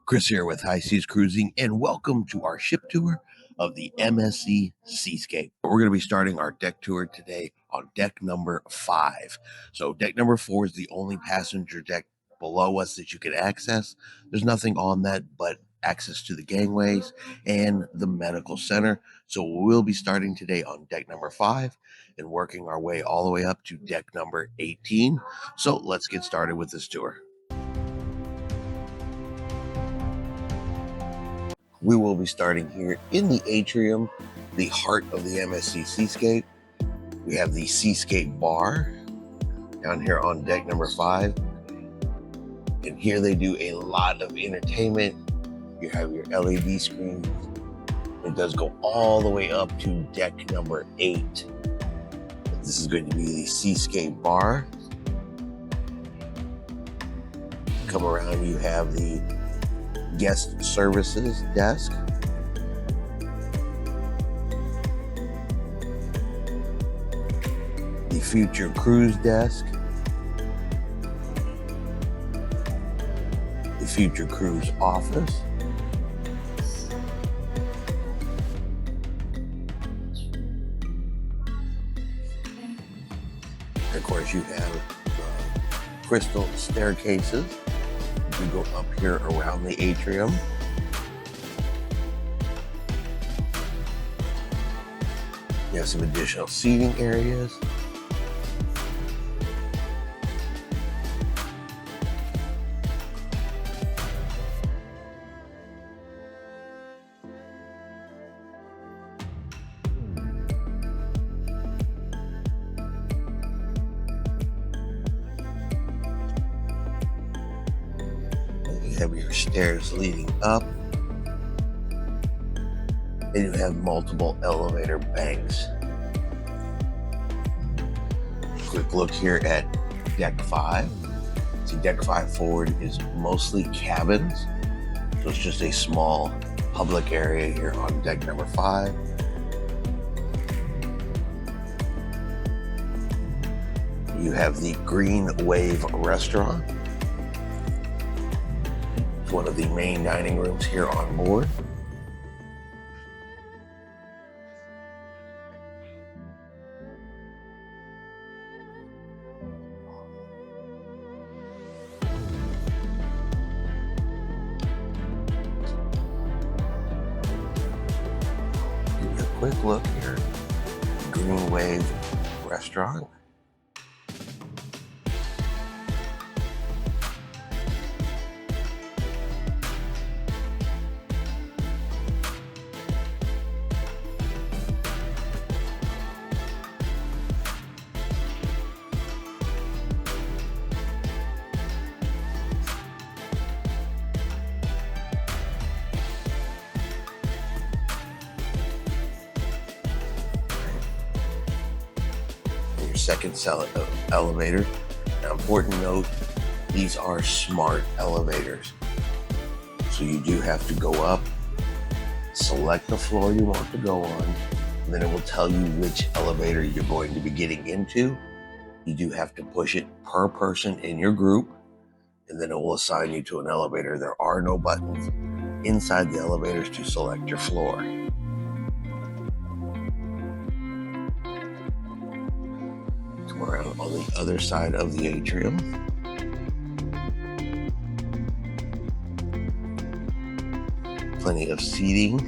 Chris here with High Seas Cruising, and welcome to our ship tour of the MSC Seascape. We're going to be starting our deck tour today on deck number 5. So deck number 4 is the only passenger deck below us that you can access. There's nothing on that but access to the gangways and the medical center. So we'll be starting today on deck number 5 and working our way all the way up to deck number 18. So let's get started with this tour. We will be starting here in the atrium, the heart of the MSC Seascape. We have the Seascape bar down here on deck number 5. And here they do a lot of entertainment. You have your LED screen. It does go all the way up to deck number 8. This is going to be the Seascape bar. Come around, you have the guest services desk. The future cruise desk. The future cruise office. And of course, you have crystal staircases. We go up here around the atrium. You have some additional seating areas. You have your stairs leading up, and you have multiple elevator banks. Quick look here at deck 5. See, deck 5 forward is mostly cabins, so it's just a small public area here on deck number 5. You have the Green Wave restaurant. One of the main dining rooms here on board. Give you a quick look here. Green Wave restaurant. Second elevator. Now, important note, these are smart elevators. So you do have to go up, select the floor you want to go on, and then it will tell you which elevator you're going to be getting into. You do have to push it per person in your group, and then it will assign you to an elevator. There are no buttons inside the elevators to select your floor. Around on the other side of the atrium. Plenty of seating.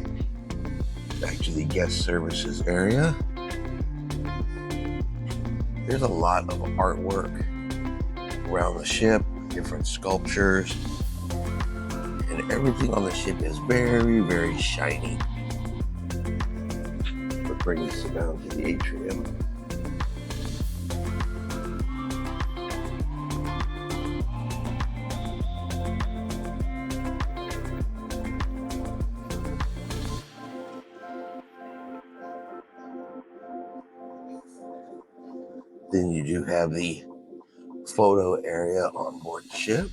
Back to the guest services area. There's a lot of artwork around the ship, different sculptures, and everything on the ship is very, very shiny. We'll bring this down to the atrium. Then you do have the photo area on board the ship.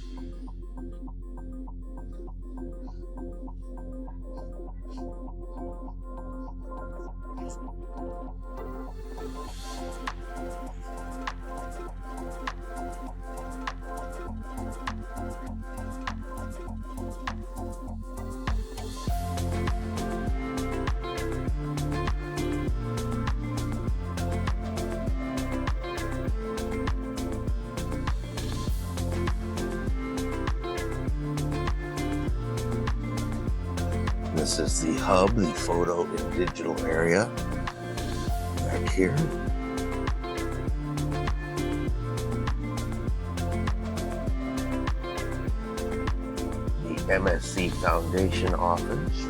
This is the hub, the photo and digital area back here. The MSC Foundation office.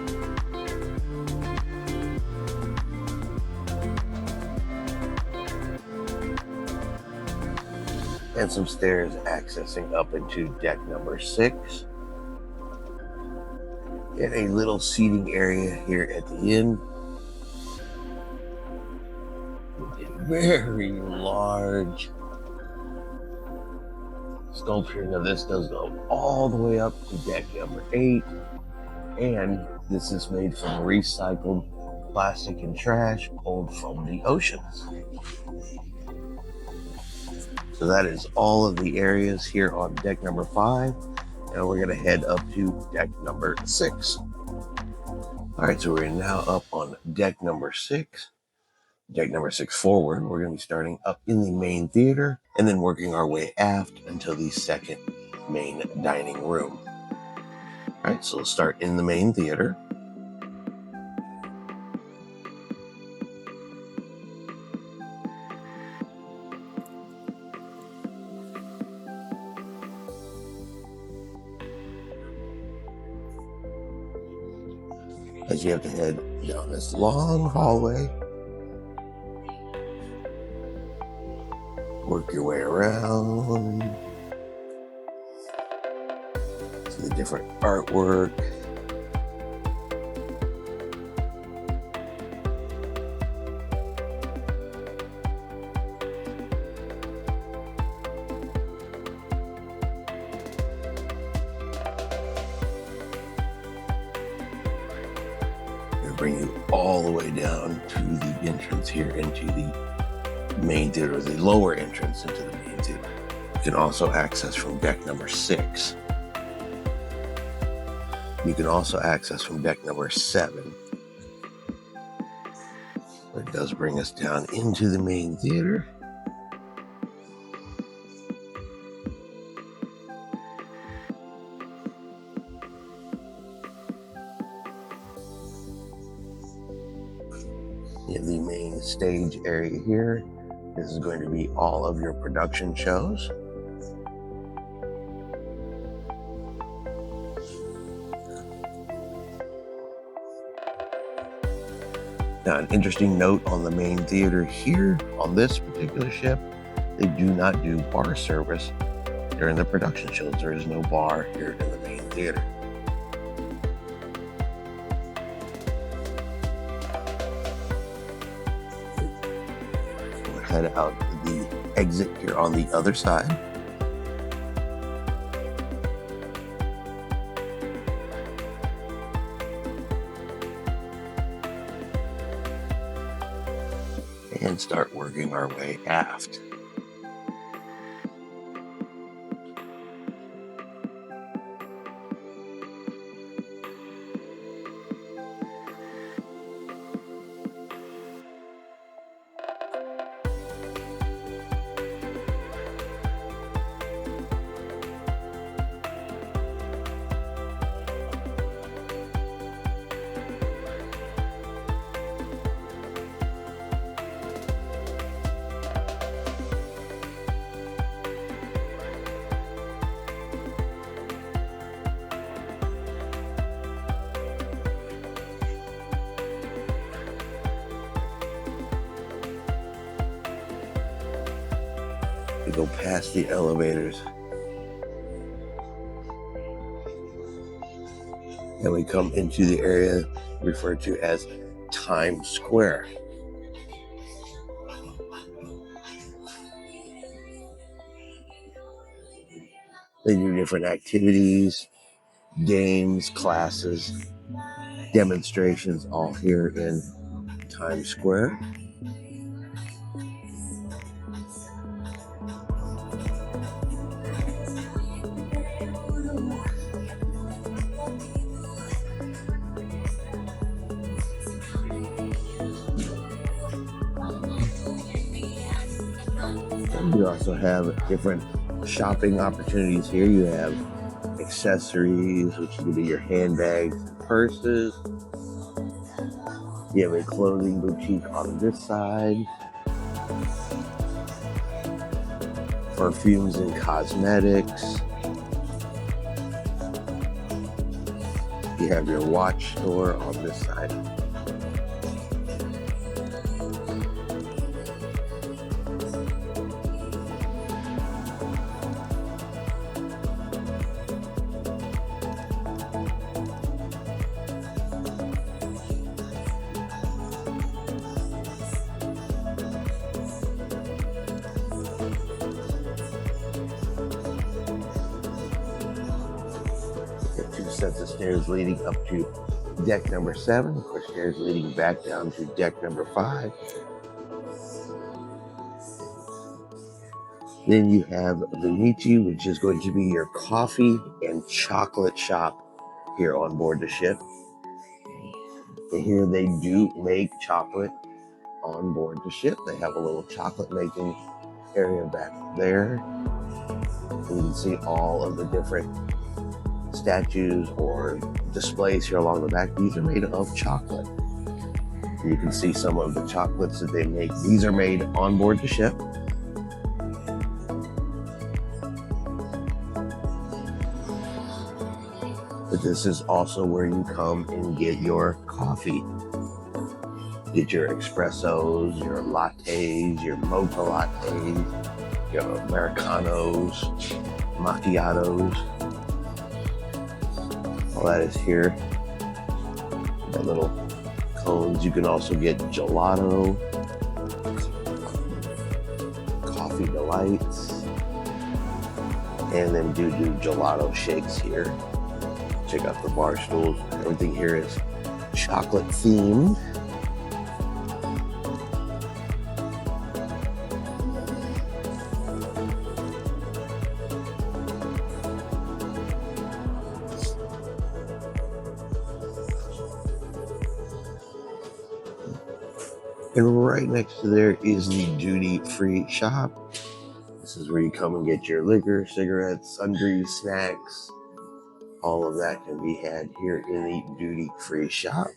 And some stairs accessing up into deck number 6. And a little seating area here at the end. A very large sculpturing of this does go all the way up to deck number 8. And this is made from recycled plastic and trash pulled from the oceans. So that is all of the areas here on deck number 5. And we're going to head up to deck number 6. All right, so we're now up on deck number 6. Deck number 6 forward, we're going to be starting up in the main theater and then working our way aft until the second main dining room. All right, so let's start in the main theater. As you have to head down this long hallway, work your way around to the different artwork. Bring you all the way down to the entrance here into the main theater, the lower entrance into the main theater. You can also access from deck number 6. You can also access from deck number 7. It does bring us down into the main theater. You have the main stage area here. This is going to be all of your production shows. Now, an interesting note on the main theater here on this particular ship, they do not do bar service during the production shows. There is no bar here in the main theater. Head out the exit here on the other side. And start working our way aft. We go past the elevators and we come into the area referred to as Times Square. They do different activities, games, classes, demonstrations, all here in Times Square. You also have different shopping opportunities here. You have a accessories, which is going to be your handbags and purses. You have a clothing boutique on this side. Perfumes and cosmetics. You have your watch store on this side. Two sets of stairs leading up to deck number 7. Of course, stairs leading back down to deck number 5. Then you have Vinici, which is going to be your coffee and chocolate shop here on board the ship. And here they do make chocolate on board the ship. They have a little chocolate making area back there. And you can see all of the different statues or displays here along the back. These are made of chocolate. You can see some of the chocolates that they make. These are made on board the ship. But this is also where you come and get your coffee. Get your espressos, your lattes, your mocha lattes, your Americanos, macchiatos. All that is here. The little cones. You can also get gelato, coffee delights, and then do gelato shakes here. Check out the bar stools. Everything here is chocolate themed. And right next to there is the duty-free shop. This is where you come and get your liquor, cigarettes, sundries, snacks. All of that can be had here in the duty-free shop.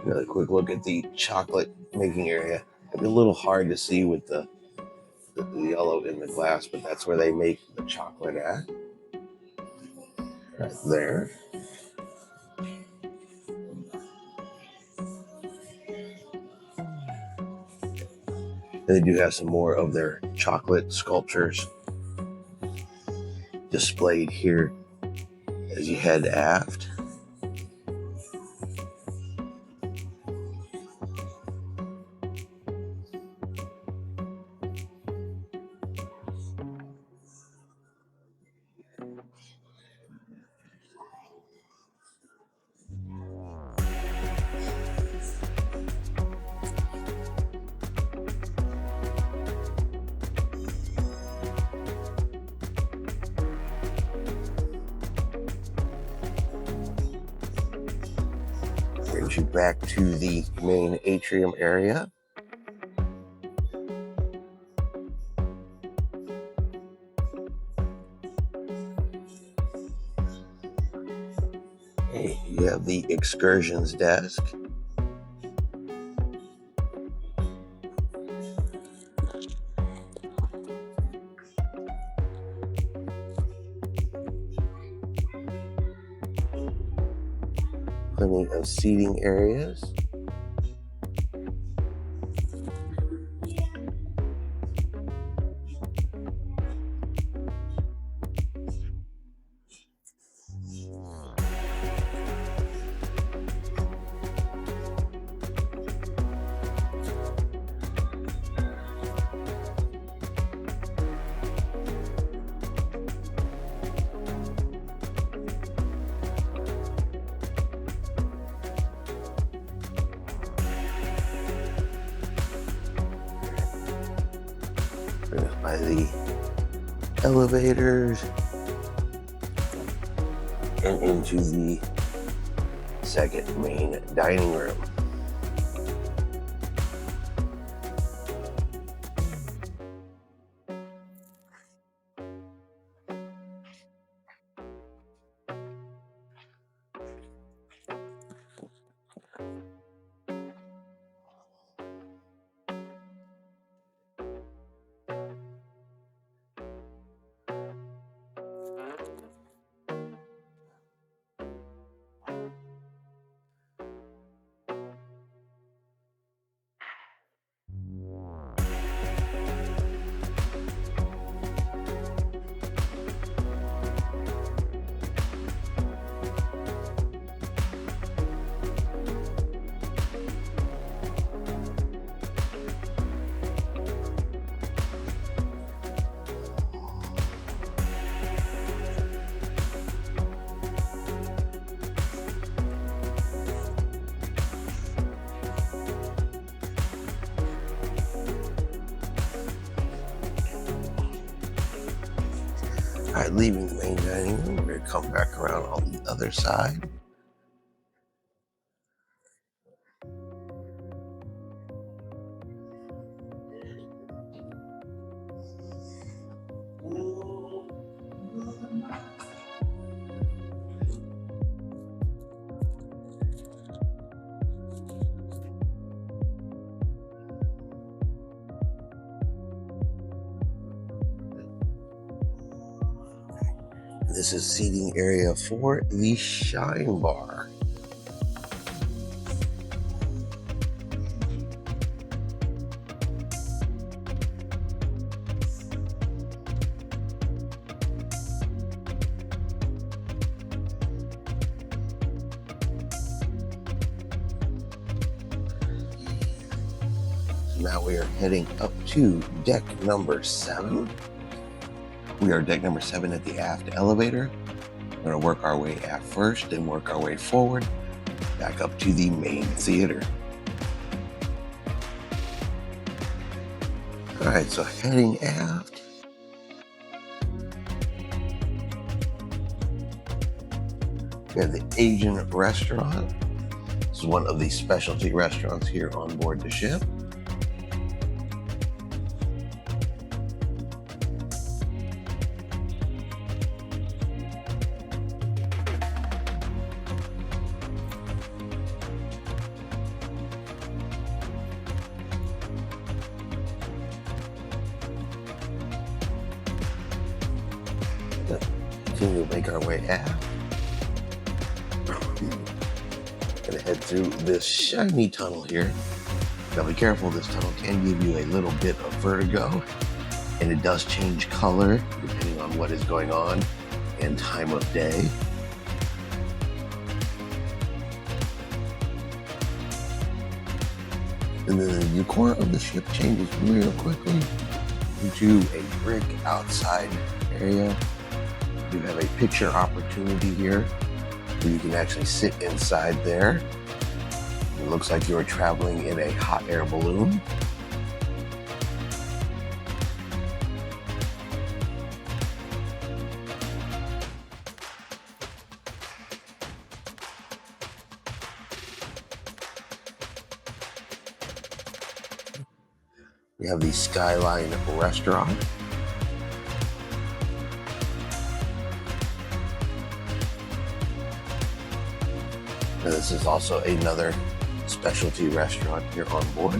Another quick look at the chocolate making area. It'd be a little hard to see with the yellow in the glass, but that's where they make the chocolate at. Right there. And they do have some more of their chocolate sculptures displayed here as you head aft. Brings you back to the main atrium area. You have the excursions desk. Plenty of seating areas. By the elevators and into the second main dining room. All right, leaving the main dining room, we're going to come back around on the other side. This is seating area for the Shine Bar. Now we are heading up to deck number 7. We are deck number 7 at the aft elevator. We're going to work our way aft first, then work our way forward, back up to the main theater. All right, so heading aft. We have the Asian restaurant. This is one of the specialty restaurants here on board the ship. Continue to make our way aft. Gonna head through this shiny tunnel here. Now be careful, this tunnel can give you a little bit of vertigo, and it does change color depending on what is going on and time of day. And then the core of the ship changes real quickly into a brick outside area. You have a picture opportunity here where you can actually sit inside there. It looks like you're traveling in a hot air balloon. We have the Skyline restaurant. And this is also another specialty restaurant here on board.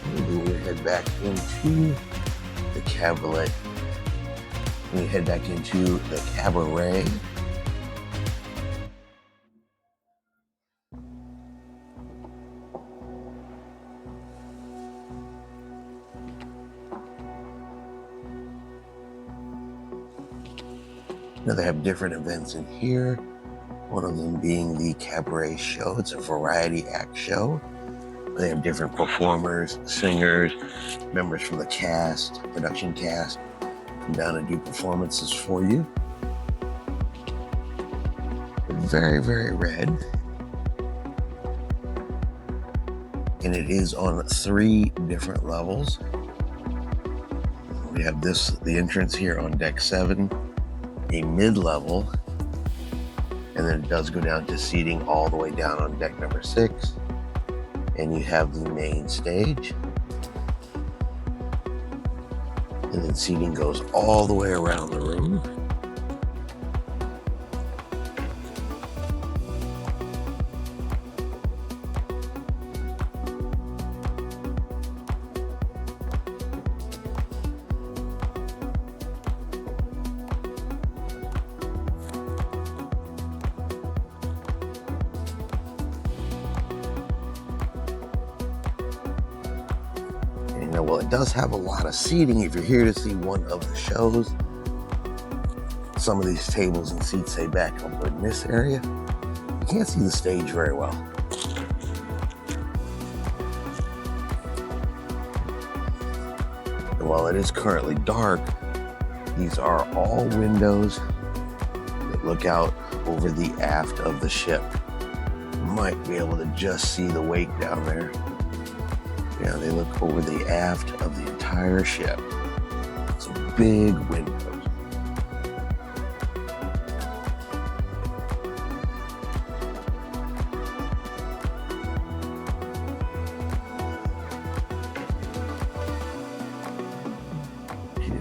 And we head back into the cabaret. We head back into the cabaret. Now they have different events in here. One of them being the cabaret show. It's a variety act show. They have different performers, singers, members from the cast, production cast, come down and do performances for you. Very, very red. And it is on 3 different levels. We have the entrance here on deck 7, a mid-level, and then it does go down to seating all the way down on deck number 6. And you have the main stage. And then seating goes all the way around the room. Well, it does have a lot of seating if you're here to see one of the shows. Some of these tables and seats say back up in this area. You can't see the stage very well. And while it is currently dark, these are all windows that look out over the aft of the ship. Might be able to just see the wake down there. Yeah, they look over the aft of the entire ship. Some big windows.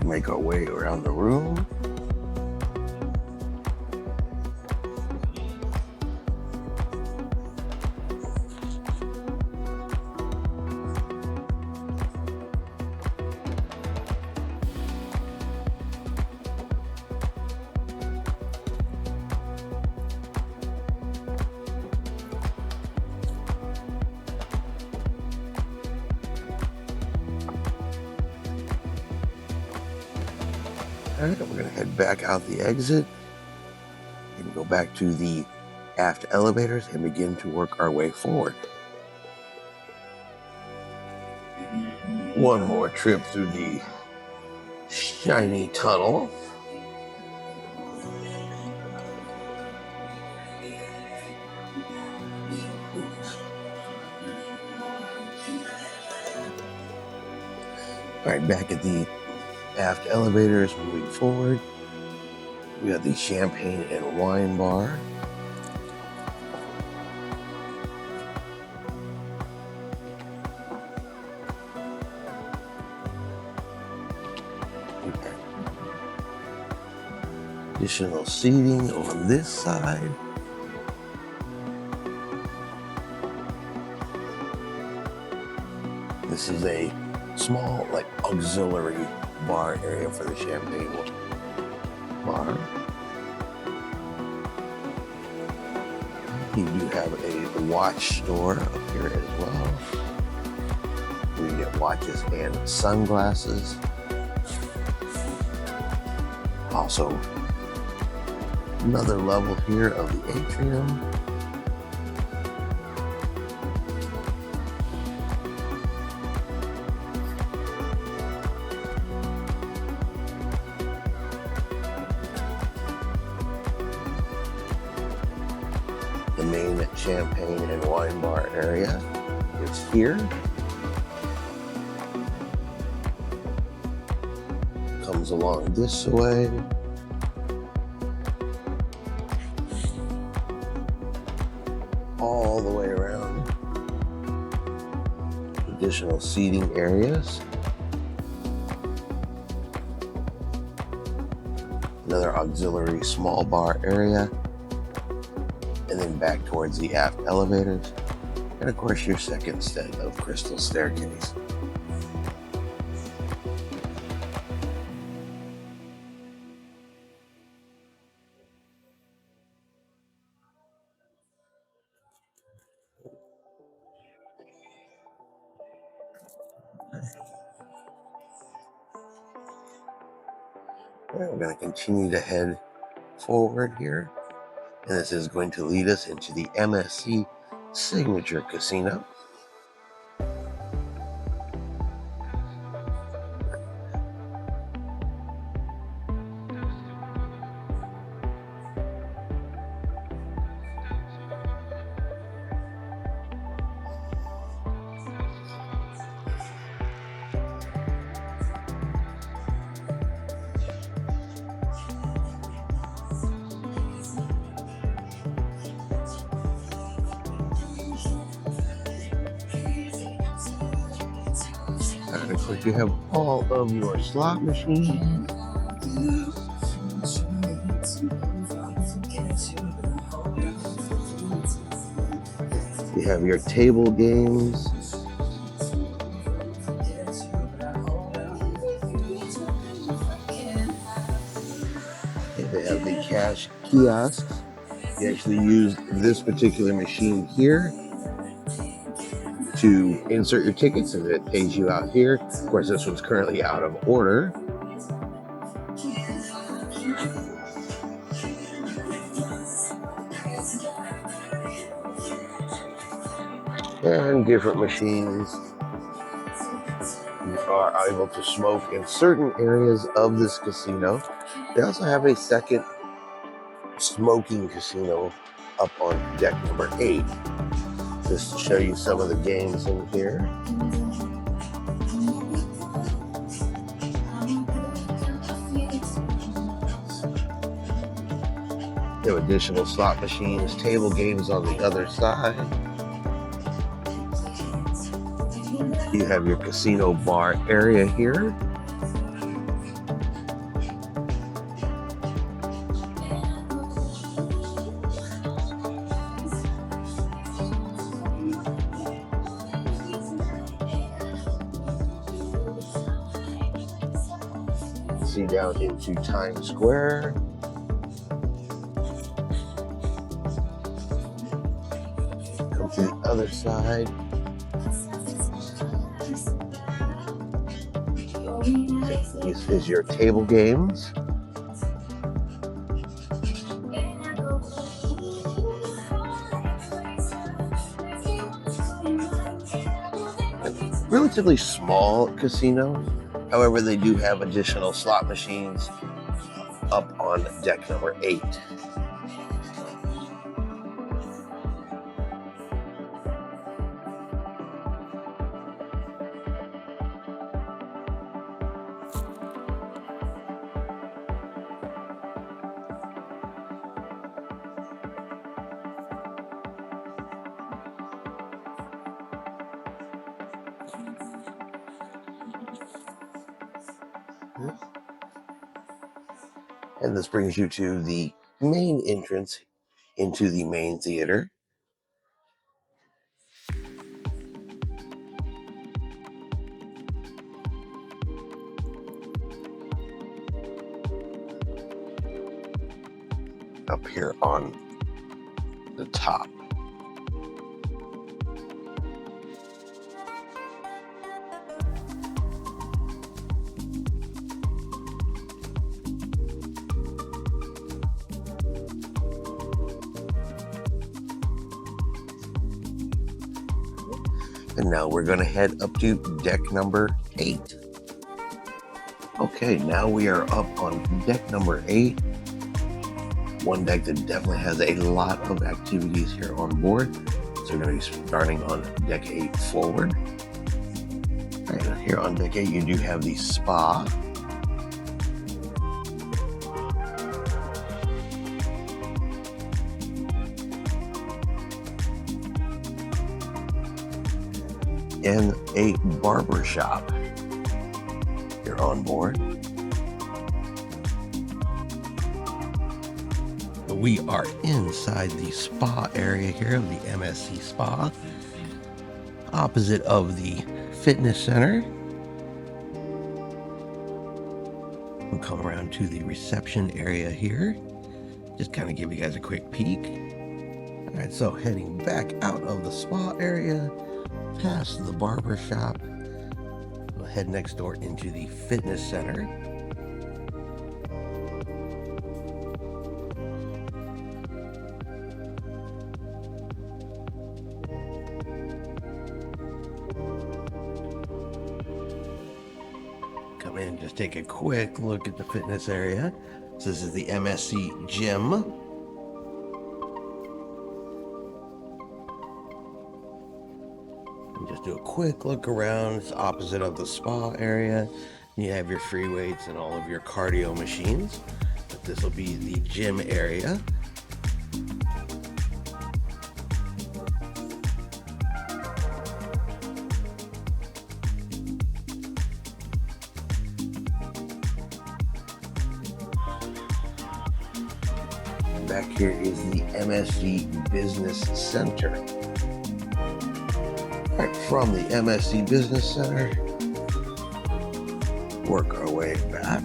Make our way around the room. All right, we're going to head back out the exit and go back to the aft elevators and begin to work our way forward. One more trip through the shiny tunnel. All right, back at the aft elevators, moving forward. We got the champagne and wine bar. Additional seating on this side. This is a small, like, auxiliary bar area for the champagne bar. You do have a watch store up here as well. We get watches and sunglasses. Also, another level here of the atrium. The main champagne and wine bar area is here. Comes along this way. All the way around. Additional seating areas. Another auxiliary small bar area. And then back towards the aft elevators. And of course your second set of crystal staircase. We're going to continue to head forward here. And this is going to lead us into the MSC Signature Casino. And of course you have all of your slot machines. You have your table games. They have the cash kiosks. You actually use this particular machine here to insert your tickets, and it pays you out here. Of course, this one's currently out of order. And different machines. You are able to smoke in certain areas of this casino. They also have a second smoking casino up on deck number 8. Just to show you some of the games in here. There are additional slot machines, table games on the other side. You have your casino bar area here. See down into Times Square. Come to the other side. This is your table games. Relatively small casino. However, they do have additional slot machines up on deck number 8. And this brings you to the main entrance into the main theater. Up here on the top. And now we're going to head up to deck number 8. Okay, now we are up on deck number 8. One deck that definitely has a lot of activities here on board. So we're going to be starting on deck 8 forward. All right, here on deck 8, you do have the spa. And a barber shop here on board. We are inside the spa area here of the MSC Spa, opposite of the fitness center. We'll come around to the reception area here. Just kind of give you guys a quick peek. All right, so heading back out of the spa area, past the barber shop, we'll head next door into the fitness center. Come in and just take a quick look at the fitness area. So this is the MSC gym. Just do a quick look around. It's opposite of the spa area. You have your free weights and all of your cardio machines. But this will be the gym area. Back here is the MSC Business Center. All right, from the MSC Business Center, work our way back.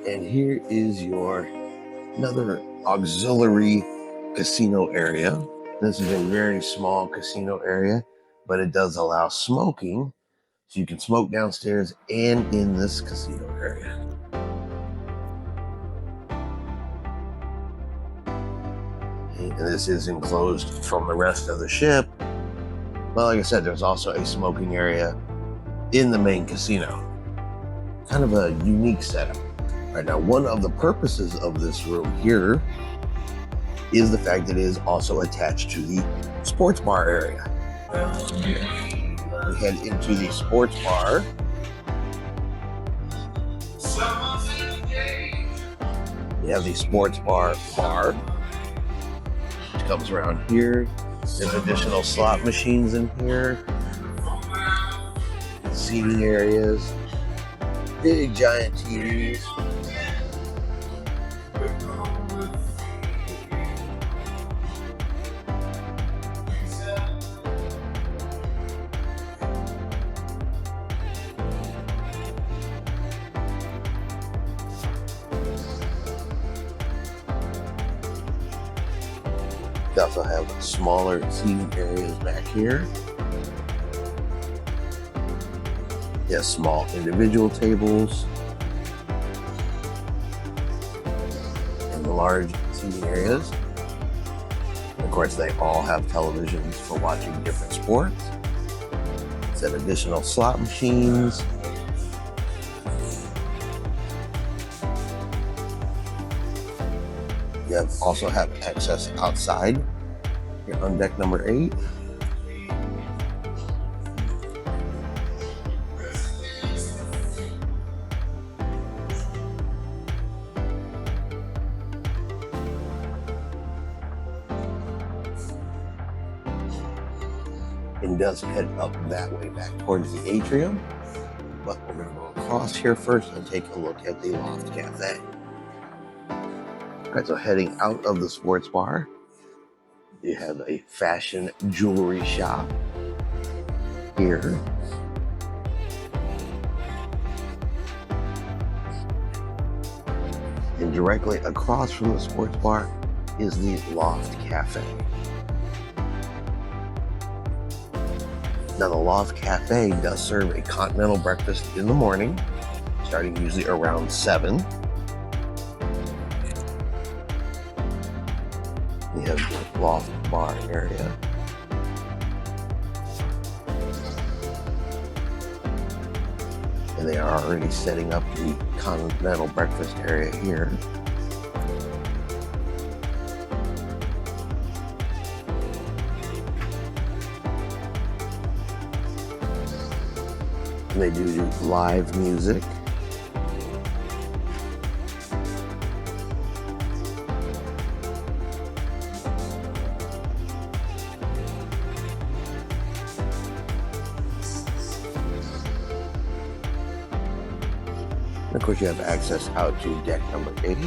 And here is your another auxiliary casino area. This is a very small casino area, but it does allow smoking. So you can smoke downstairs and in this casino area. And this is enclosed from the rest of the ship. Well, like I said, there's also a smoking area in the main casino. Kind of a unique setup. Right now, one of the purposes of this room here is the fact that it is also attached to the sports bar area. We head into the sports bar. We have the sports bar, which comes around here. There's additional slot machines in here. Seating areas. Big giant TVs. We also have smaller seating areas back here. Yes, small individual tables and the large seating areas. Of course, they all have televisions for watching different sports. Set additional slot machines. You also have access outside. You're on deck number 8. And does head up that way back towards the atrium. But we're going to go across here first and take a look at the Loft Cafe. All right, so heading out of the sports bar, you have a fashion jewelry shop here. And directly across from the sports bar is the Loft Cafe. Now, the Loft Cafe does serve a continental breakfast in the morning, starting usually around 7. We have the Loft Bar area. And they are already setting up the continental breakfast area here. And they do live music. And of course, you have access out to deck number 8.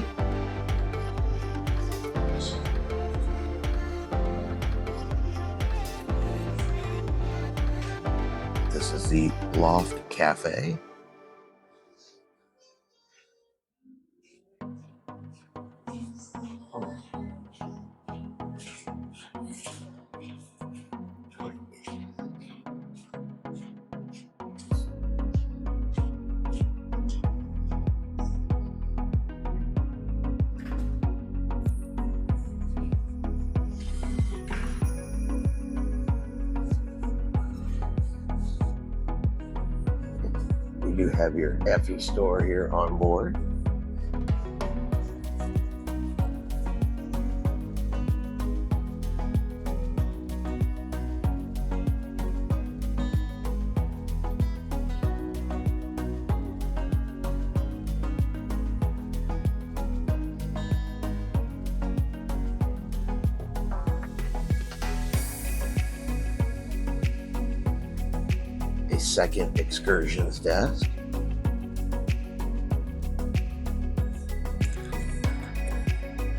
This is the Loft Cafe. You have your Effie store here on board. A second excursions desk.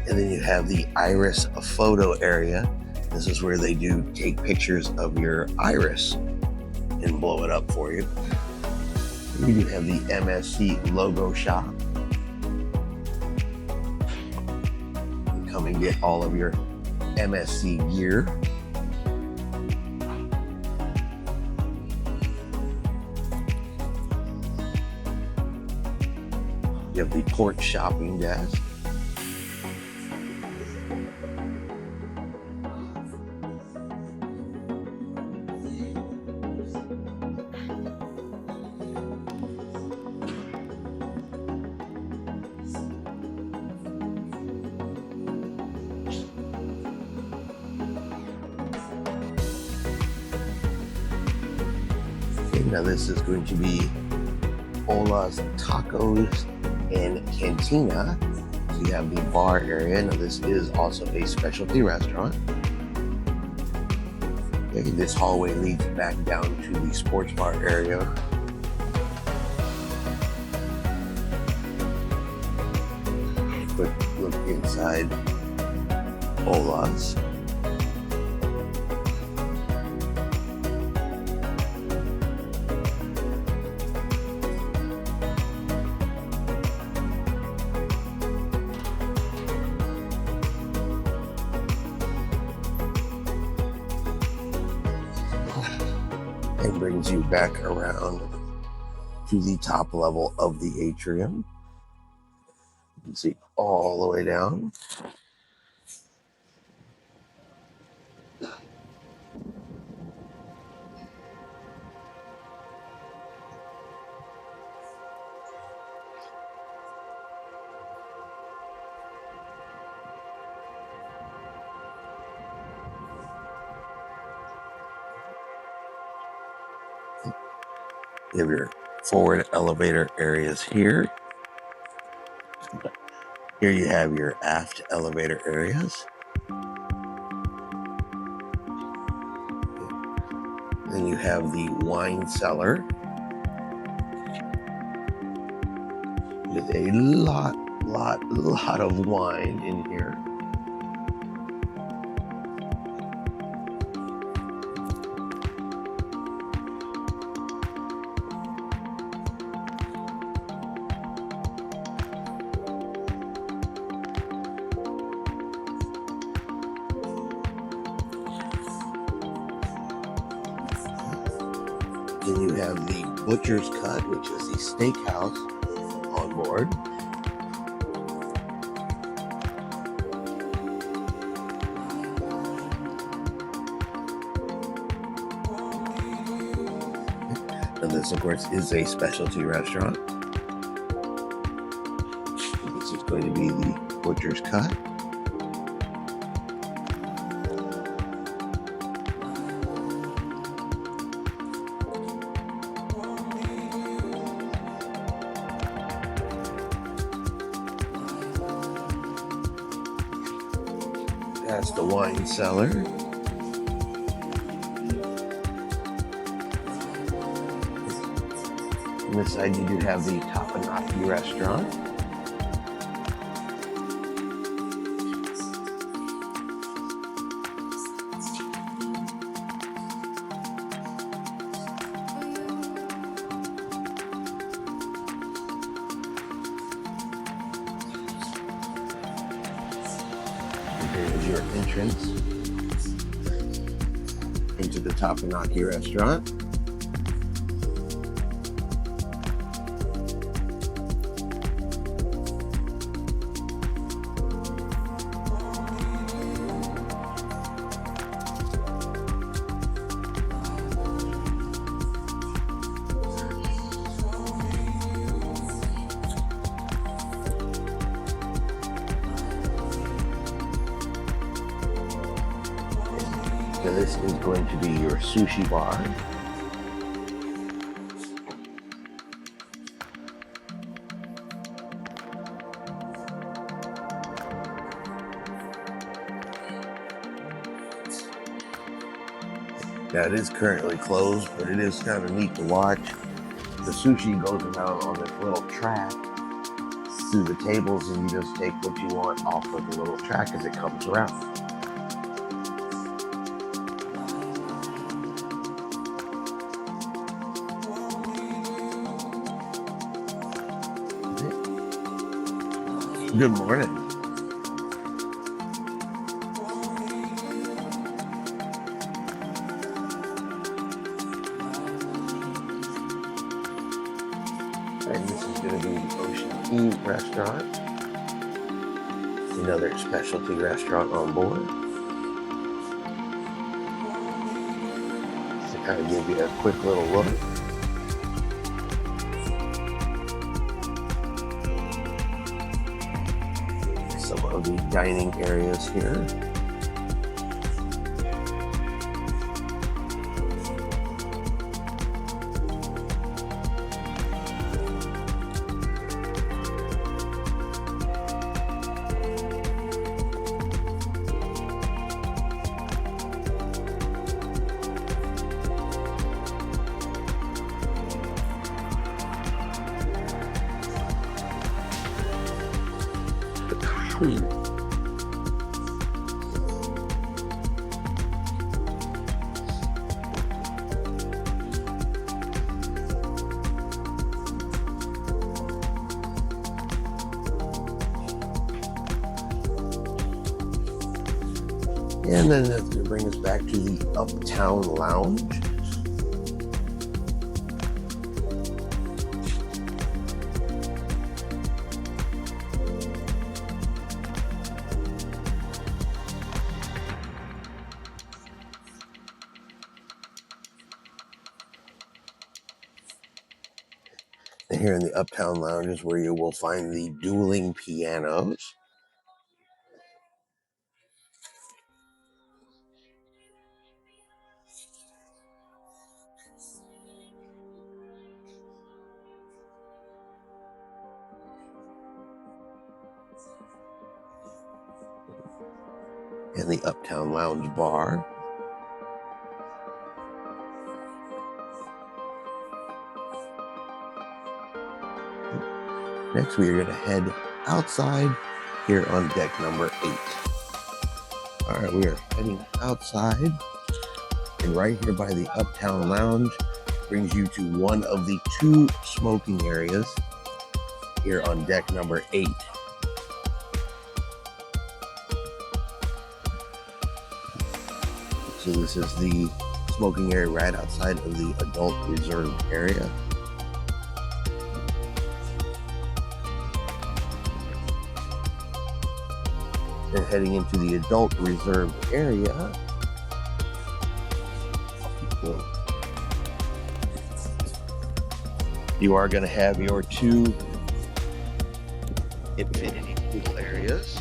And then you have the iris photo area. This is where they do take pictures of your iris and blow it up for you. We do have the MSC logo shop. You come and get all of your MSC gear. You have the port shopping desk. Now this is going to be Ola's Tacos and Cantina. So you have the bar area. Now this is also a specialty restaurant. Okay, this hallway leads back down to the sports bar area. Quick look inside Ola's. And brings you back around to the top level of the atrium. You can see all the way down. You have your forward elevator areas here. Here you have your aft elevator areas. Then you have the wine cellar with a lot of wine in here. Then you have the Butcher's Cut, which is the steakhouse on board. And this, of course, is a specialty restaurant. This is going to be the Butcher's Cut. That's the wine cellar. On this side, you do have the Tapanaki restaurant. Here's your entrance into the Tapanaki restaurant. Now this is going to be your sushi bar. Now it is currently closed, but it is kind of neat to watch. The sushi goes around on this little track through the tables, and you just take what you want off of the little track as it comes around. Good morning. And this is going to be the Ocean Eve restaurant. Another specialty restaurant on board. To kind of give you a quick little look. Some of the dining areas here. And then that's going to bring us back to the Uptown Lounge. And here in the Uptown Lounge is where you will find the dueling pianos. And the Uptown Lounge bar. Next, we are going to head outside here on deck number 8. All right, we are heading outside, and right here by the Uptown Lounge brings you to one of the 2 smoking areas here on deck number 8. So this is the smoking area right outside of the adult reserved area. And heading into the adult reserved area, you are going to have your 2 infinity pool areas.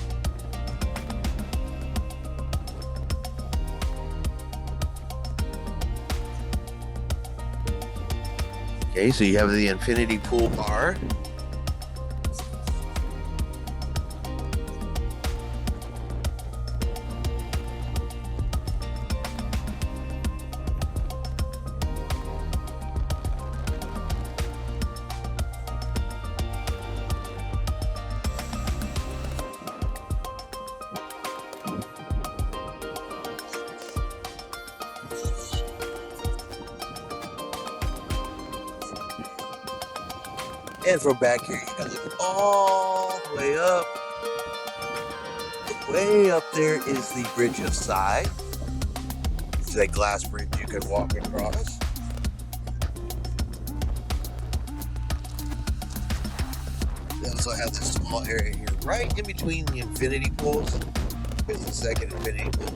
Okay, so you have the infinity pool bar. And from back here, you can look all the way up. Way up there is the Bridge of Sighs. It's that glass bridge you can walk across. They also have this small area here, right in between the infinity pools. There's the second infinity pool,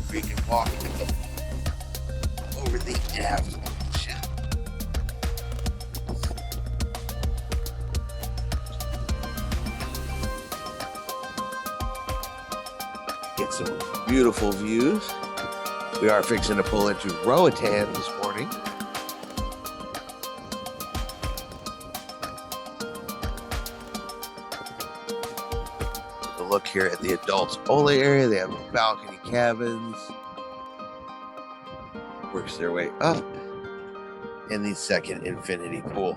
where you can walk over the aft. Get some beautiful views. We are fixing to pull into Roatan this morning. A look here at the adults only area. They have balcony cabins. Works their way up in the second infinity pool.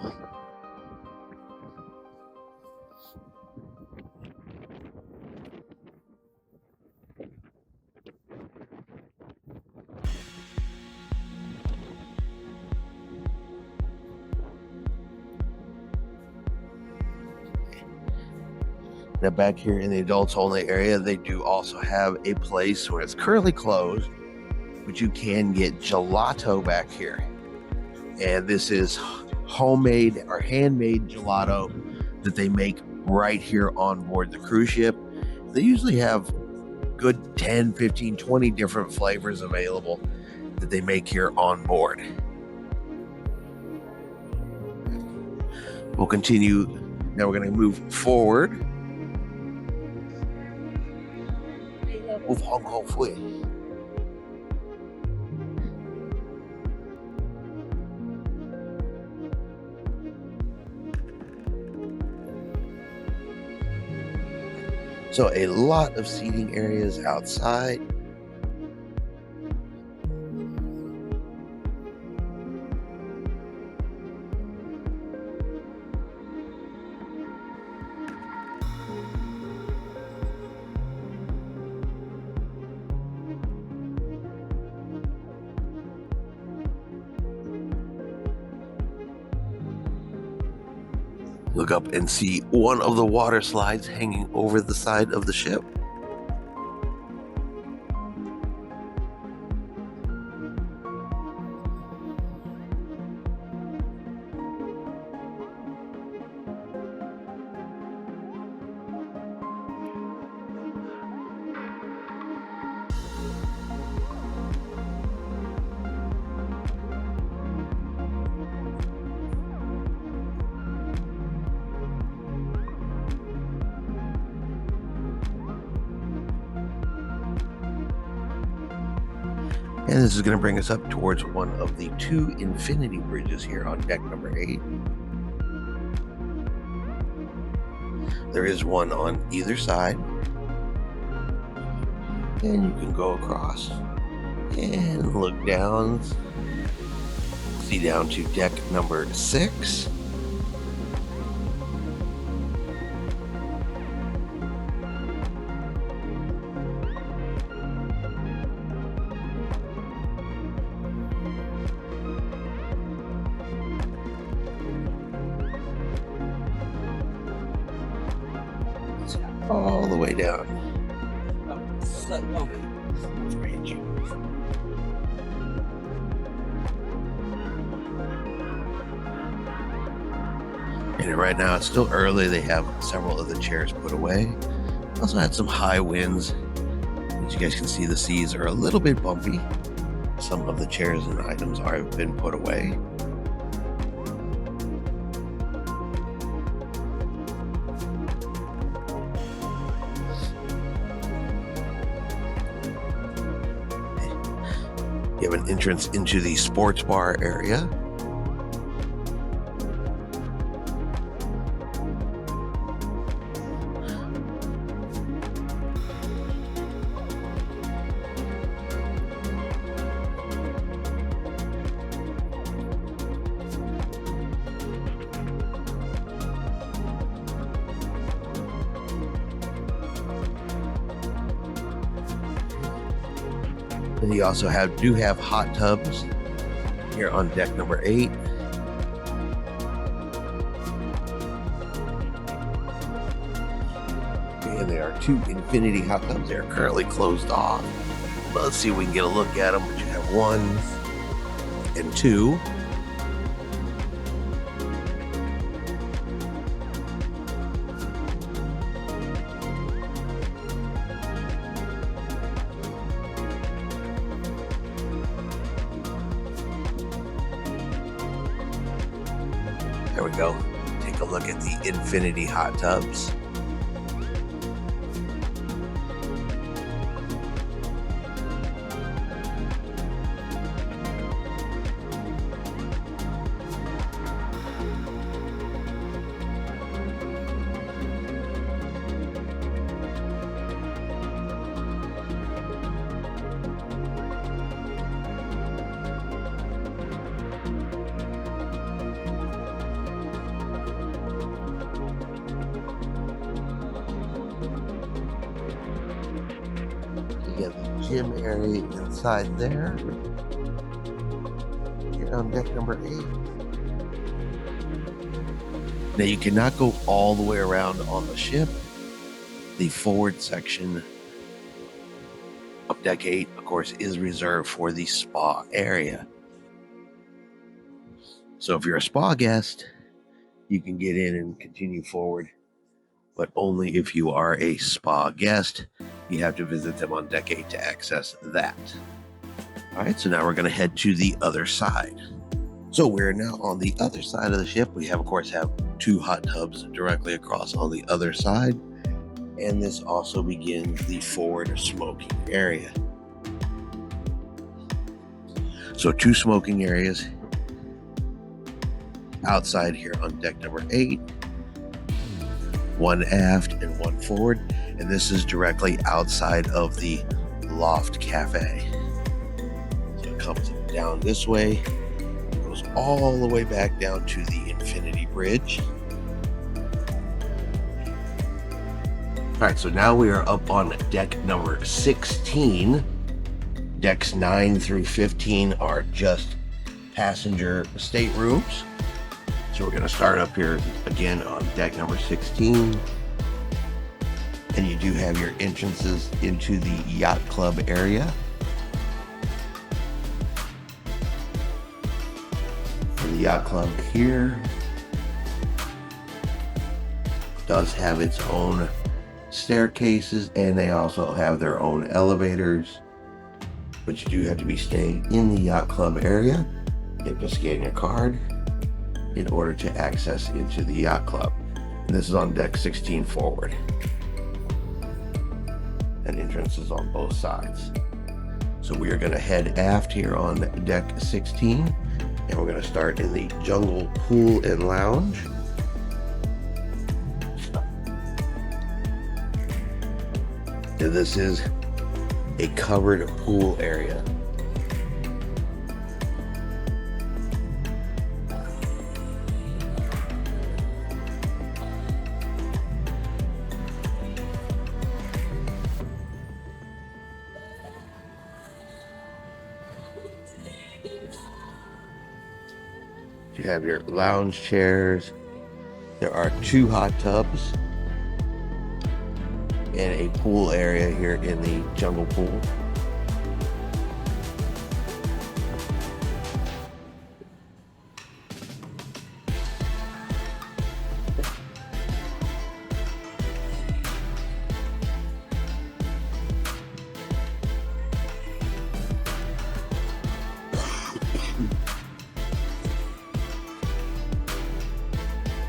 Now back here in the adults only area, they do also have a place where it's currently closed, but you can get gelato back here. And this is homemade or handmade gelato that they make right here on board the cruise ship. They usually have good 10, 15, 20 different flavors available that they make here on board. We'll continue. Now we're going to move forward. Move Hong Kong Fui. So a lot of seating areas outside. Look up and see one of the water slides hanging over the side of the ship. And this is going to bring us up towards one of the 2 infinity bridges here on deck number 8. There is one on either side. And you can go across and look down. See down to deck number 6. All the way down. And right now it's still early. They have several of the chairs put away. Also had some high winds. As you guys can see, the seas are a little bit bumpy. Some of the chairs and items have been put away. You have an entrance into the sports bar area. And you also do have hot tubs here on deck number 8. And there are 2 infinity hot tubs. They are currently closed off. But let's see if we can get a look at them. But you have 1 and 2. There we go. Take a look at the infinity hot tubs. You have the gym area inside there. Here on deck number 8. Now you cannot go all the way around on the ship. The forward section of deck 8, of course, is reserved for the spa area. So if you're a spa guest, you can get in and continue forward, but only if you are a spa guest. You have to visit them on deck 8 to access that. All right, so now we're going to head to the other side. So we're now on the other side of the ship. We have 2 hot tubs directly across on the other side. And this also begins the forward smoking area. So 2 smoking areas outside here on deck number 8. 1 aft and 1 forward. And this is directly outside of the Loft Cafe. So it comes down this way, goes all the way back down to the Infinity Bridge. All right, so now we are up on deck number 16. Decks 9 through 15 are just passenger staterooms. So we're going to start up here again on deck number 16. And you do have your entrances into the yacht club area. And the yacht club here does have its own staircases, and they also have their own elevators. But you do have to be staying in the yacht club area. You have to scan your card in order to access into the yacht club. And this is on deck 16 forward. And entrances on both sides. So we are going to head aft here on deck 16, and we're going to start in the jungle pool and lounge. And this is a covered pool area. You have your lounge chairs. There are 2 hot tubs and a pool area here in the jungle pool.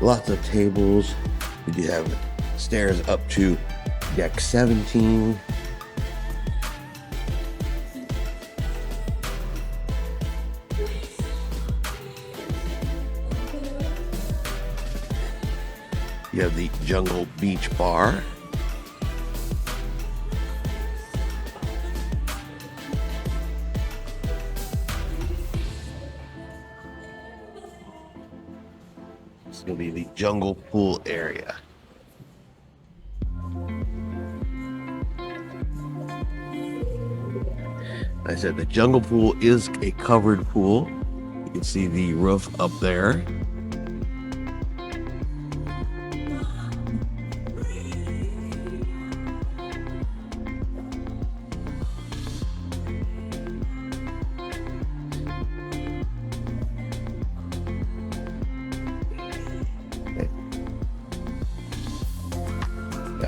Lots of tables. We do have stairs up to deck 17. You have the Jungle Beach Bar. It's going to be the jungle pool area. I said the jungle pool is a covered pool. You can see the roof up there.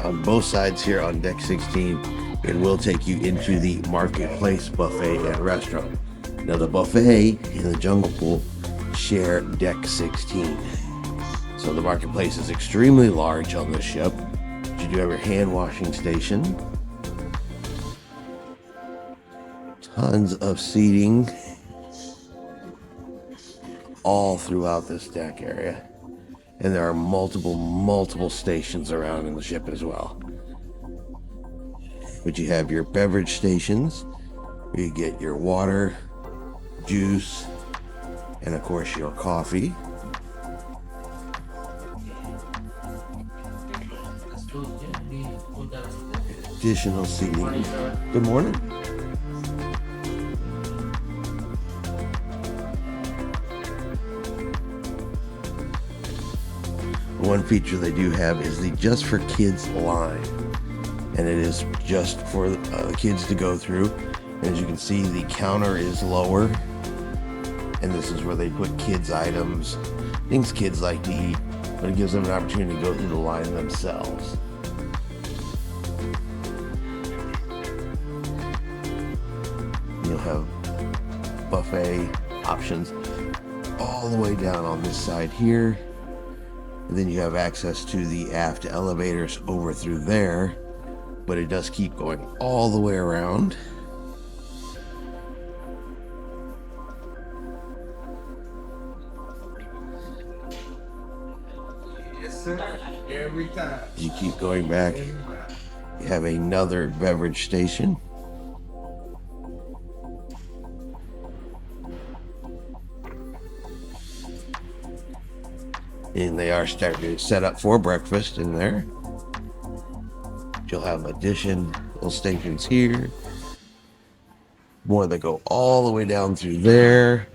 On both sides here on deck 16, it will take you into the marketplace buffet and restaurant. Now the buffet and the jungle pool share deck 16. So the marketplace is extremely large on this ship. You do have your hand washing station. Tons of seating all throughout this deck area. And there are multiple stations around in the ship as well. But you have your beverage stations where you get your water, juice, and of course your coffee. Additional seating. Good morning. One feature they do have is the Just for Kids line, and it is just for the kids to go through. And as you can see, the counter is lower, and this is where they put kids items, things kids like to eat, but it gives them an opportunity to go through the line themselves. You'll have buffet options all the way down on this side here. And then you have access to the aft elevators over through there, but it does keep going all the way around. Yes, sir. Every time. You keep going back. You have another beverage station. And they are starting to set up for breakfast in there. You'll have little stations here. More that go all the way down through there.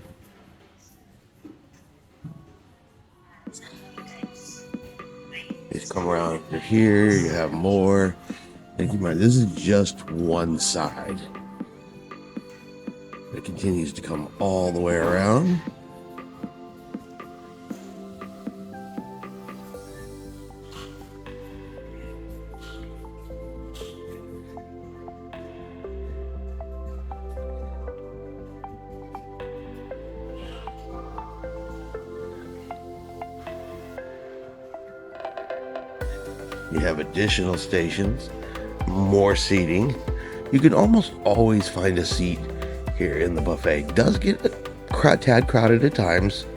Come around through here, you have more. And keep in mind, this is just one side. It continues to come all the way around. You have additional stations, more seating. You can almost always find a seat here in the buffet. It does get a tad crowded at times.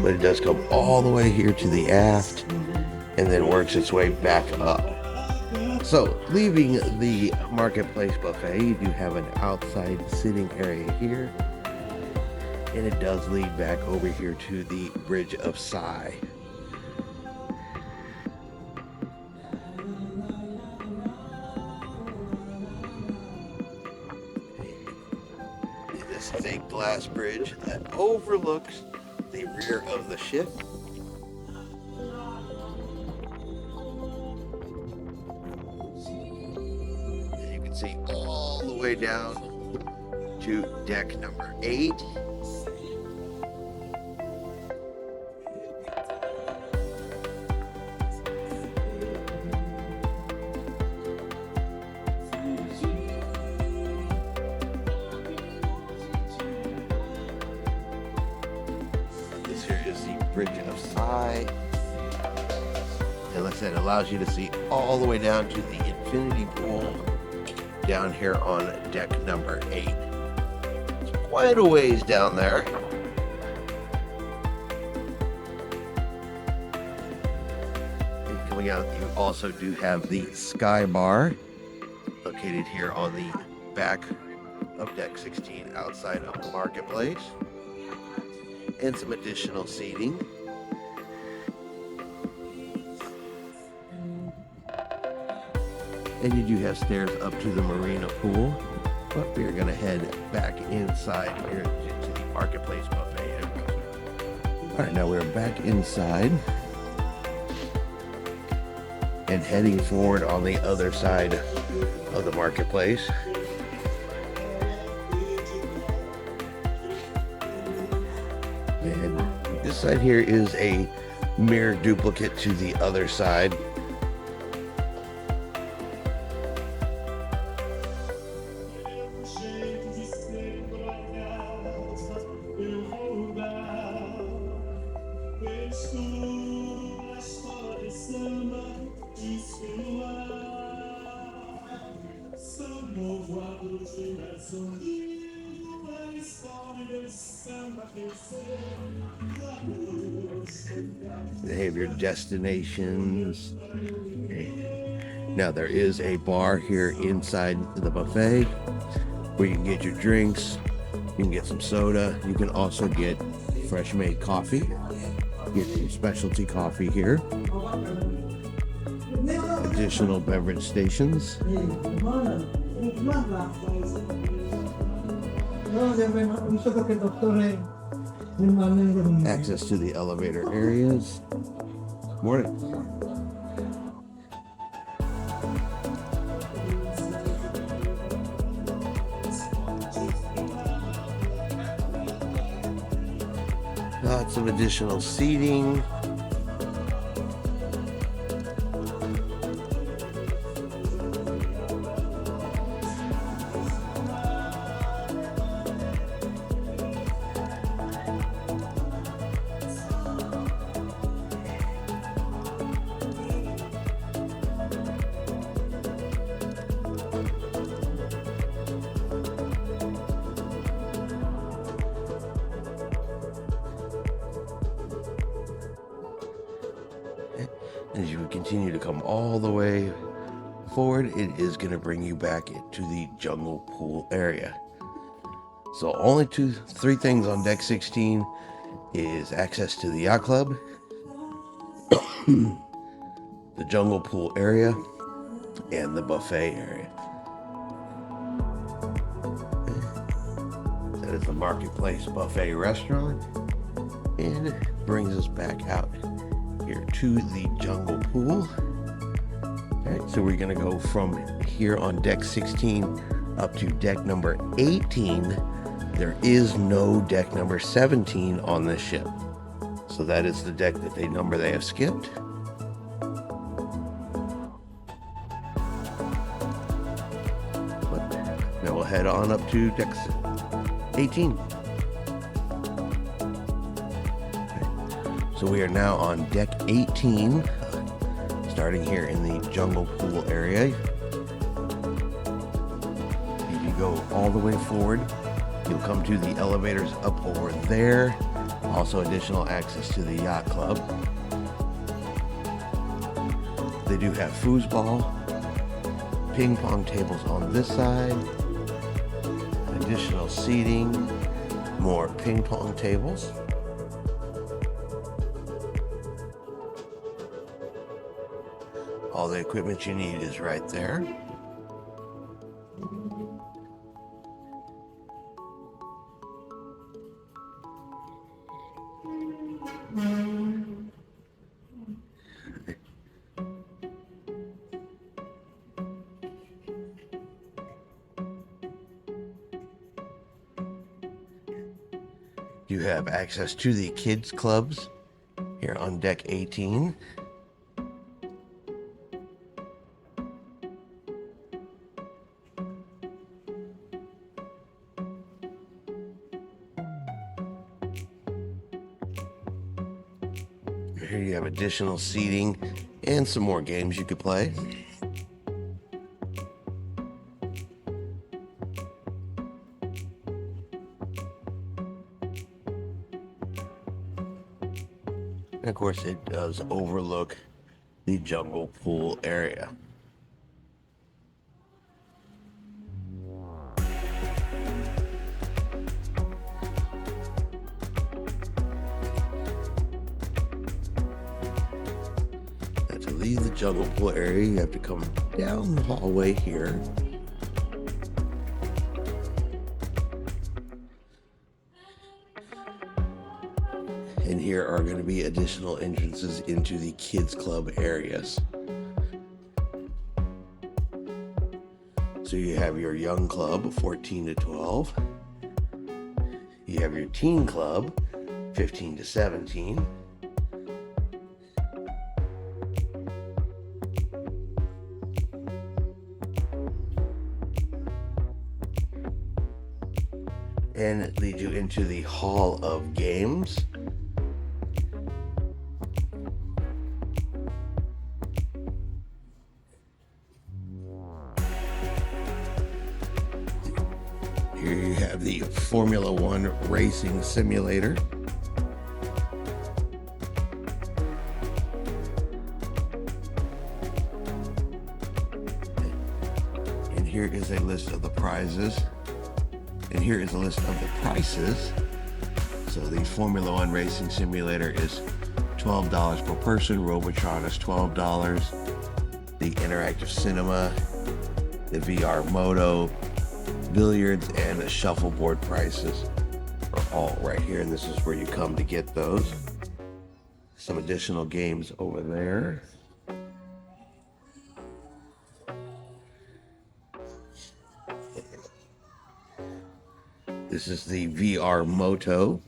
But it does come all the way here to the aft and then works its way back up. So, leaving the marketplace buffet, you do have an outside sitting area here. And it does lead back over here to the Bridge of Sigh. This is a glass bridge that overlooks the rear of the ship. And you can see all the way down to deck number 8. Bridge of Sigh. And like I said, it allows you to see all the way down to the infinity pool down here on deck number 8. It's quite a ways down there. And coming out, you also do have the Sky Bar located here on the back of deck 16 outside of the marketplace. And some additional seating. And you do have stairs up to the marina pool, but we're going to head back inside here to the marketplace buffet. All right, now we're back inside and heading forward on the other side of the marketplace. And this side here is a mirror duplicate to the other side. They have your destinations. Now there is a bar here inside the buffet where you can get your drinks, you can get some soda, you can also get fresh made coffee, get some specialty coffee here, additional beverage stations. Access to the elevator areas. Morning. Lots of additional seating. As you continue to come all the way forward, it is going to bring you back to the jungle pool area. So only three things on deck 16 is access to the yacht club, the jungle pool area, and the buffet area. That is the Marketplace Buffet Restaurant. And it brings us back out here to the jungle pool. Alright, so we're going to go from here on deck 16 up to deck number 18. There is no deck number 17 on this ship. So that is the deck that they have skipped. But now we'll head on up to deck 18. So we are now on deck 18, starting here in the jungle pool area. If you go all the way forward, you'll come to the elevators up over there. Also additional access to the yacht club. They do have foosball, ping pong tables on this side, additional seating, more ping pong tables. All the equipment you need is right there. You have access to the kids clubs here on deck 18. Here you have additional seating and some more games you could play. And of course, it does overlook the jungle pool area. To leave the jungle pool area, you have to come down the hallway here. And here are going to be additional entrances into the kids club areas. So you have your young club, 14 to 12. You have your teen club, 15 to 17. And it leads you into the Hall of Games. Here you have the Formula One racing simulator. And here is a list of the prizes. And here is a list of the prices. So the Formula One racing simulator is $12 per person. Robotron is $12. The interactive cinema, the VR moto, billiards, and the shuffleboard prices are all right here. And this is where you come to get those. Some additional games over there. This is the VR Moto.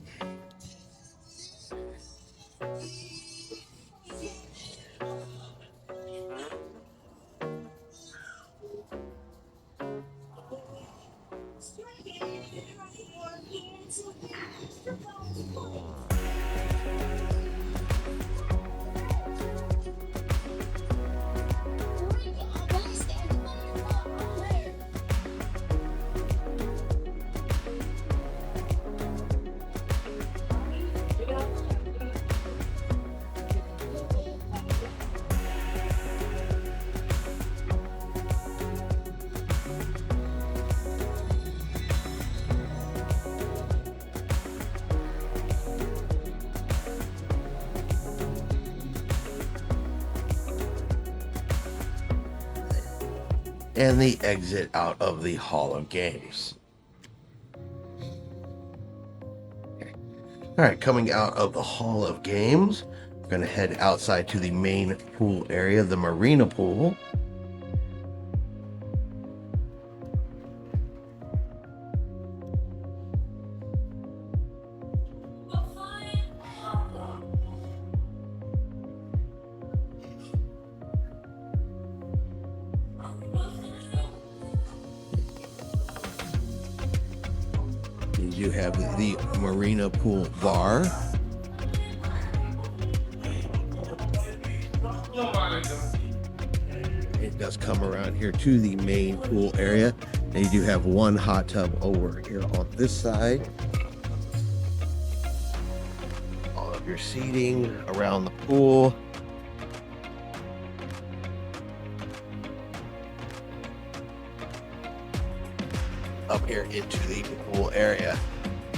And the exit out of the Hall of Games. All right, coming out of the Hall of Games, we're going to head outside to the main pool area, the Marina Pool. You have the Marina Pool Bar. It does come around here to the main pool area. And you do have one hot tub over here on this side. All of your seating around the pool. Up here into the pool area.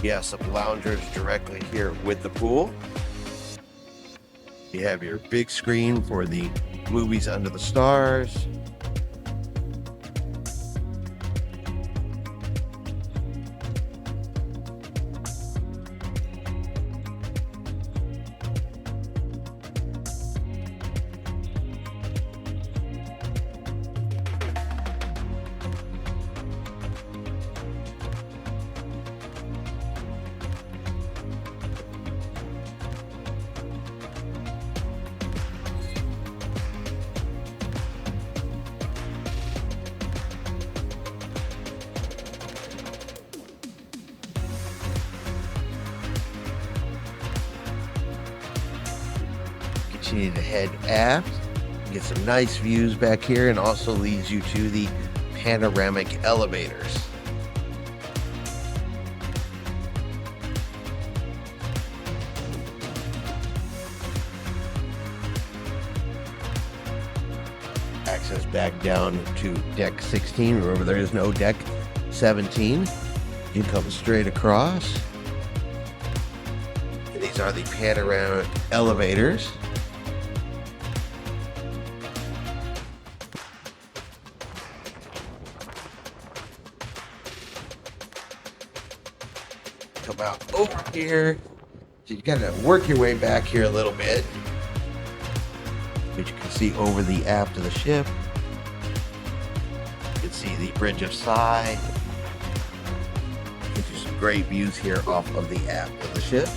You have some loungers directly here with the pool. You have your big screen for the movies under the stars. Continue to head aft, get some nice views back here, and also leads you to the panoramic elevators. Access back down to deck 16. Remember, there is no deck 17. You come straight across. And these are the panoramic elevators. Come out over here. So you gotta work your way back here a little bit. But you can see over the aft of the ship. You can see the Bridge of Sigh. Gives you some great views here off of the aft of the ship.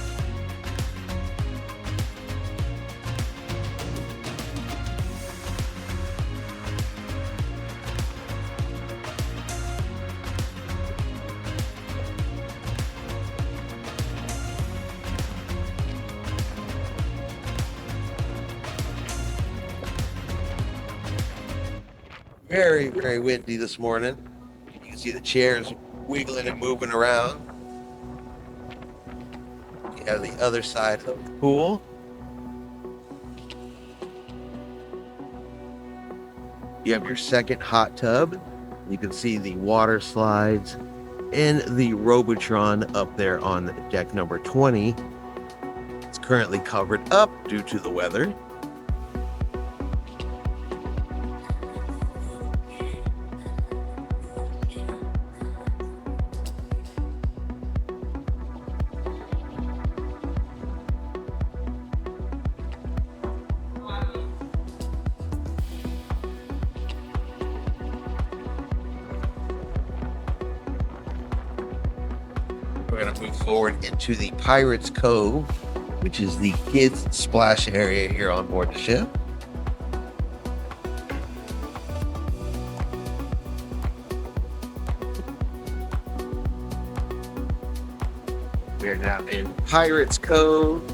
Very, very windy this morning. You can see the chairs wiggling and moving around. You have the other side of the pool. You have your second hot tub. You can see the water slides and the Robotron up there on deck number 20. It's currently covered up due to the weather. We're going to move forward into the Pirates Cove, which is the kids' splash area here on board the ship. We're now in Pirates Cove.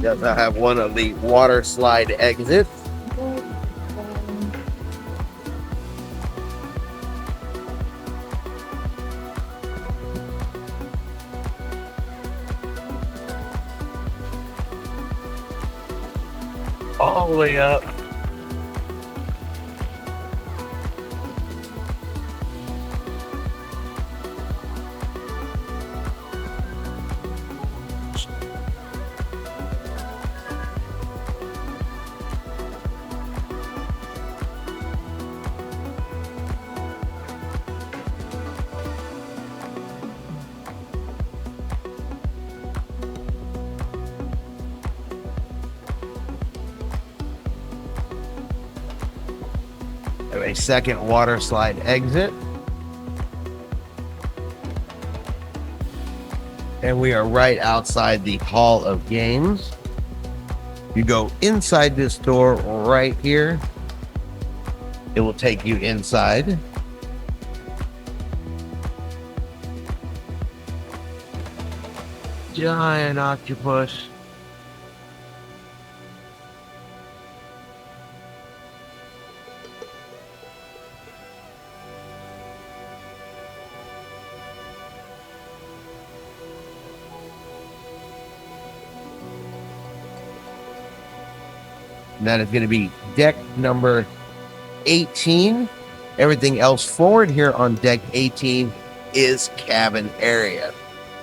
Does not have one of the water slide exits. All the way up. have a second water slide exit. And we are right outside the Hall of Games. You go inside this door right here. It will take you inside. Giant octopus. And that is going to be deck number 18. Everything else forward here on deck 18 is cabin area.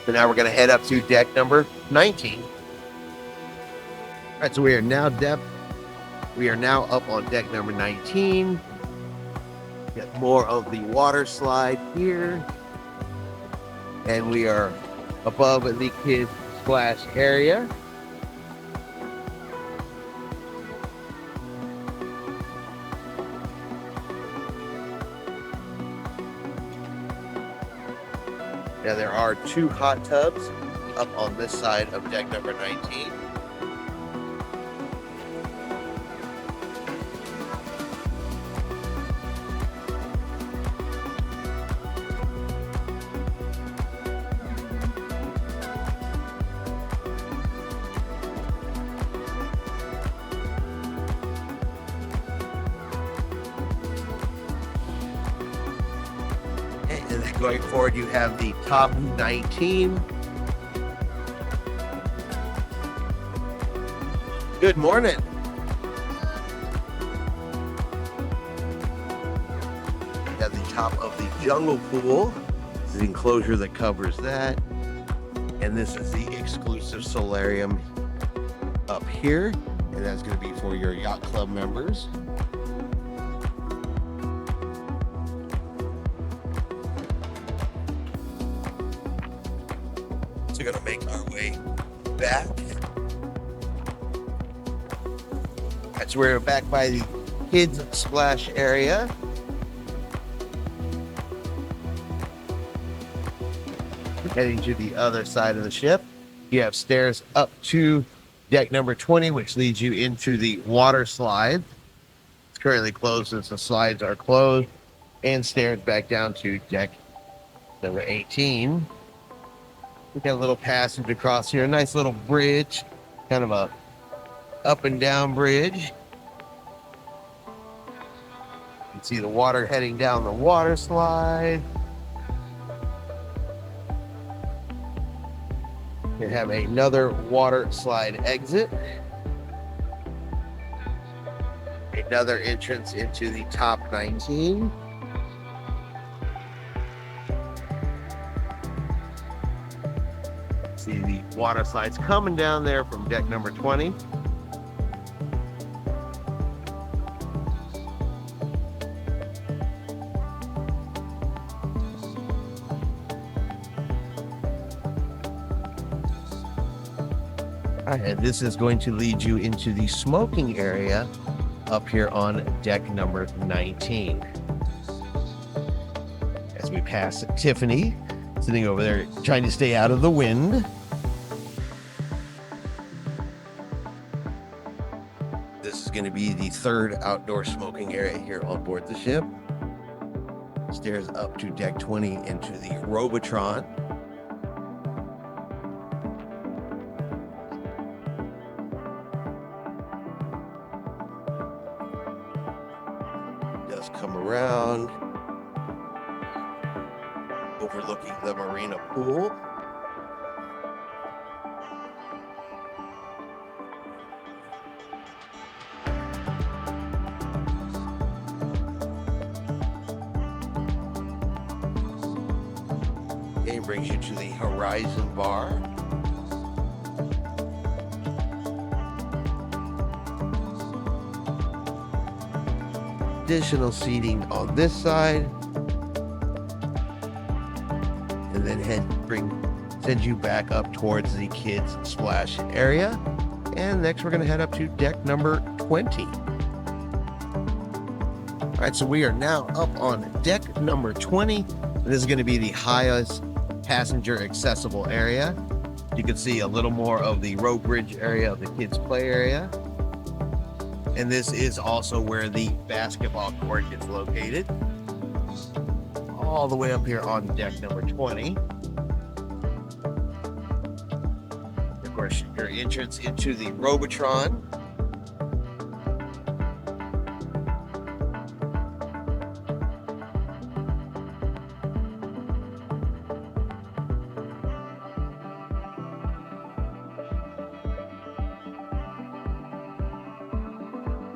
So now we're going to head up to deck number 19. All right, so we are now up on deck number 19. Get more of the water slide here. And we are above the kids splash area. Now there are 2 hot tubs up on this side of deck number 19. And then going forward, you have the top 19. Good morning. At the top of the jungle pool, the enclosure that covers that. And this is the exclusive solarium up here. And that's going to be for your yacht club members. So we're going to make our way back. That's where we're back by the kids splash area. Heading to the other side of the ship. You have stairs up to deck number 20, which leads you into the water slide. It's currently closed since the slides are closed. And stairs back down to deck number 18. We got a little passage across here, a nice little bridge, kind of a up and down bridge. You can see the water heading down the water slide. You have another water slide exit. Another entrance into the top 19. See the water slides coming down there from deck number 20. And this is going to lead you into the smoking area up here on deck number 19. As we pass Tiffany, sitting over there trying to stay out of the wind. This is going to be the third outdoor smoking area here on board the ship. Stairs up to deck 20 into the Robotron. Does come around, overlooking the marina pool. Game brings you to the Horizon Bar. Additional seating on this side, and then send you back up towards the kids splash area. And next we're going to head up to deck number 20. All right, so we are now up on deck number 20. This is going to be the highest passenger accessible area. You can see a little more of the row bridge area of the kids' play area. And this is also where the basketball court is located. All the way up here on deck number 20. Of course, your entrance into the Robotron.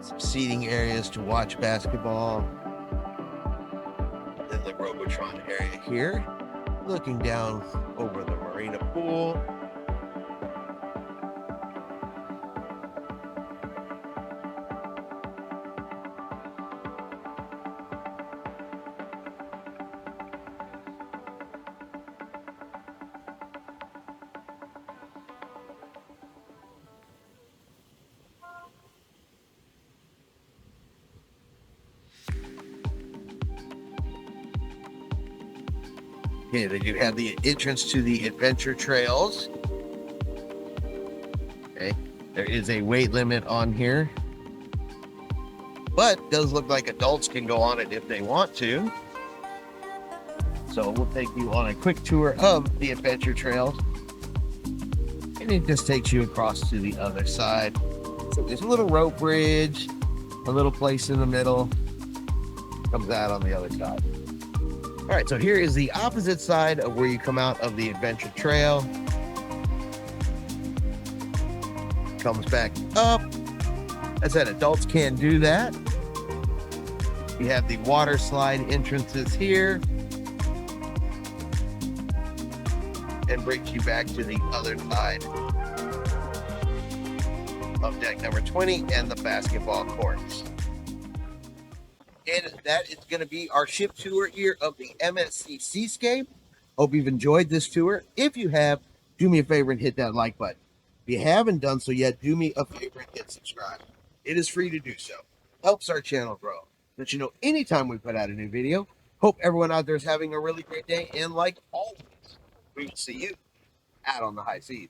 Some seating areas to watch basketball. Then the Robotron area here, looking down over the marina pool. Okay, they do have the entrance to the adventure trails. Okay, there is a weight limit on here, but it does look like adults can go on it if they want to. So we'll take you on a quick tour of the adventure trails, and it just takes you across to the other side. So there's a little rope bridge, a little place in the middle, comes out on the other side. All right, so here is the opposite side of where you come out of the adventure trail. Comes back up. As I said, adults can do that. You have the water slide entrances here. And brings you back to the other side of deck number 20 and the basketball courts. And that is going to be our ship tour here of the MSC Seascape. Hope you've enjoyed this tour. If you have, do me a favor and hit that like button. If you haven't done so yet, do me a favor and hit subscribe. It is free to do so. Helps our channel grow. Let you know anytime we put out a new video. Hope everyone out there is having a really great day. And like always, we will see you out on the high seas.